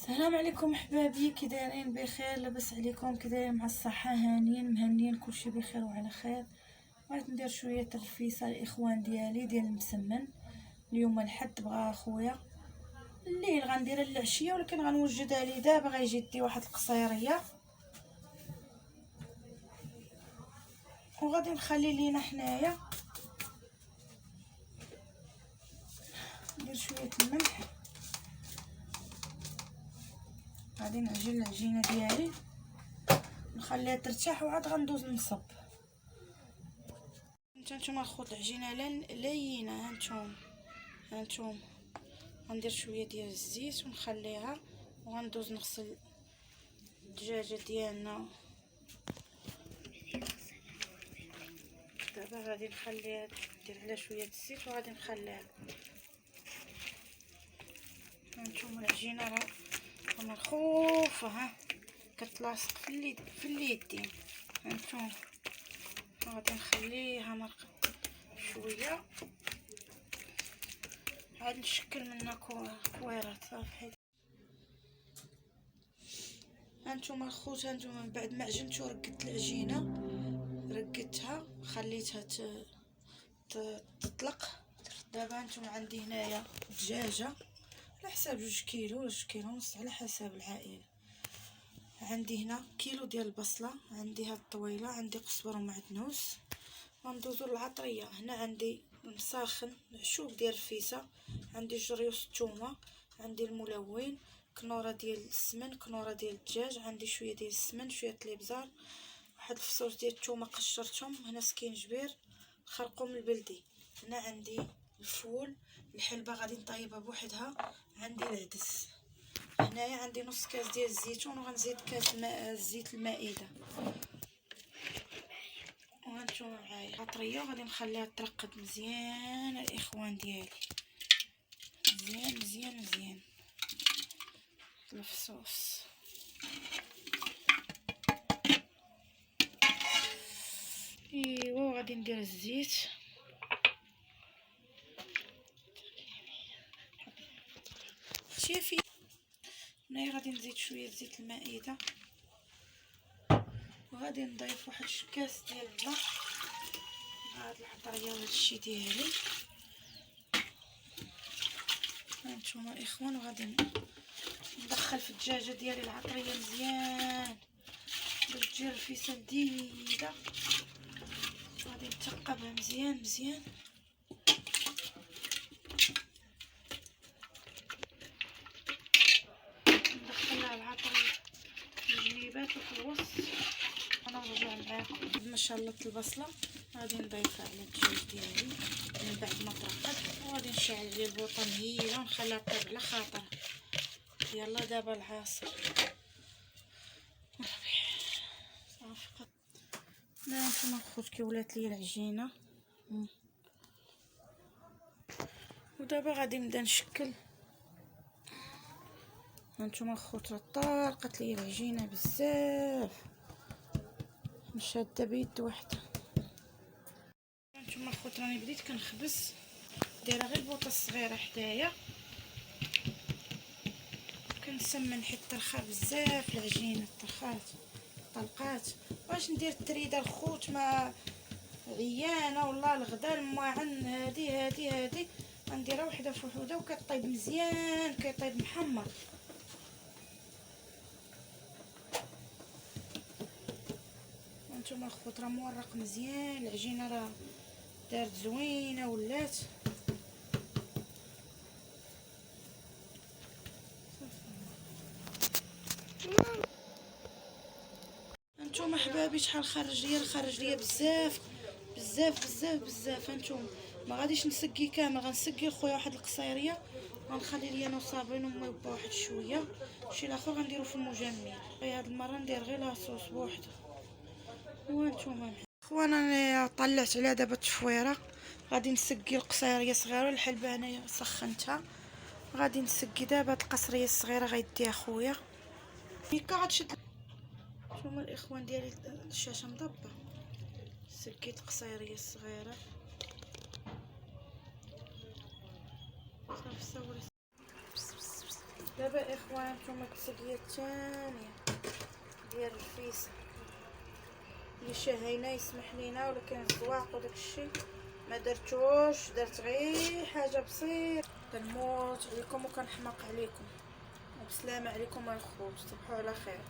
السلام عليكم احبابي، كي دايرين؟ بخير؟ لاباس عليكم؟ كي دايرين؟ مع الصحه؟ هانيين مهنيين؟ كلشي بخير وعلى خير. بغيت ندير شويه ترفيسه الاخوان ديالي ديال المسمن. اليوم الحد بغا خويا الليل غنديرها للعشيه، ولكن غنوجدها ليه دابا. غيجي يدي واحد القصيريه وغادي نخلي لينا حنايا. ندير شويه الملح، غادي نعجن العجينه ديالي نخليها ترتاح وعاد غندوز نصب. هانتوما الخوت العجينه لينه. هانتوما غندير شويه ديال الزيت ونخليها، وغندوز نغسل الدجاجه ديالنا. دابا غادي نخليها ندير عليها شويه الزيت وغادي نخليها. هانتوما العجينه راه مرخوفه، ها كتلاصق في اليدين. هانتوما غادي نخليها مرقه شويه، عاد نشكل منها كويرات صافي. هانتوما الخوت، هانتوما من بعد ما عجنت ورقدت العجينه، رقدتها خليتها تطلق. دابا هانتوما عندي هنايا دجاجه على حساب 2 كيلو ولا 2 كيلو ونص على حساب العائله. عندي هنا كيلو ديال البصله، عندي هاد الطويله، عندي قزبر ومعدنوس. غندوزو للعطريه. هنا عندي مساخن عشوب ديال الفيسه، عندي جريوس الثومه، عندي الملون، كنوره ديال السمن، كنوره ديال الدجاج، عندي شويه ديال السمن، شويه الابزار، واحد الفصوص ديال الثومه قشرتهم، هنا سكينجبير، خرقوم البلدي. هنا عندي الفول، الحلبه غادي نطيبها بوحدها، عندي العدس. هنايا عندي نص كاس ديال الزيتون، وغنزيد كاس زيت المائده. وهانتوما معايا عطريه، وغادي نخليها ترقد مزيان الاخوان ديالي، مزيان مزيان مزيان الفصوص. ايوا غادي ندير الزيت، شوفي هنايا غادي نزيد شويه زيت المائده، وغادي نضيف واحد كاس ديال الماء مع هاد العطريه وهاد الشي ديالي. هانتوما الاخوان، وغادي ندخل في الدجاجه ديالي العطريه مزيان باش تجي رفيسه لذيذه. غادي نثقبها مزيان مزيان، ندخلها العطريه في الجنيبات وفي الوسط. انا نرجع معاكم ما شلطت البصله، غادي نضيفها على الدجاج ديالي من بعد ما ترقد، وغادي نشعل عليه البوطه مهيله ونخليها طيب على خاطرها. يلا دابا العصر صافي. هانتوما الخوت كي ولات لي العجينه، ودابا غادي نبدا نشكل. هانتوما الخوت طارقت لي العجينه بزاف، مشاده بيد وحده. هانتوما الخوت راني بديت كنخبز، دايره غير البوطه الصغيره حدايا، كنسمن حيت طرخه بزاف العجينه، طلقات. واش ندير التريده الخوت ما عيانه والله الغدا الماعن هادي غنديرها وحده في وحده، وكطيب مزيان، كيطيب محمر. هانتوما الخوت راه مورق مزيان، العجينه راه دارت زوينه ولات. هانتوما حبابي شحال خرج ليا بزاف بزاف بزاف بزاف. هانتوما ما غاديش نسقي كامل، غنسقي لخويا واحد القصيريه، غنخلي ليا انا وصابرين وما يبا واحد شويه، شي الاخر غنديرو في المجمد. هاد المره ندير غير لاصوص بوحده. وهانتوما اخوانا انا طلعت عليها دابا التفويره، غادي نسقي القصيريه صغيره. الحلبه انايا سخنتها، غادي نسقي دابا هاد القصريه الصغيره غيديها خويا. ميكا غتشد. هما الاخوان ديالي الشاشه مضبه، سقيت القصيريه الصغيره صافي. صوري دابا اخوان نتوما التسقيه الثانيه ديال الفيسه اللي شهينا يسمح لينا، ولكن الزواق وداك الشيء ما درتوش، درت غير حاجه بسيطه. كنموت عليكم وكنحماق عليكم، وبسلامه عليكم الخوت، تصبحوا على خير.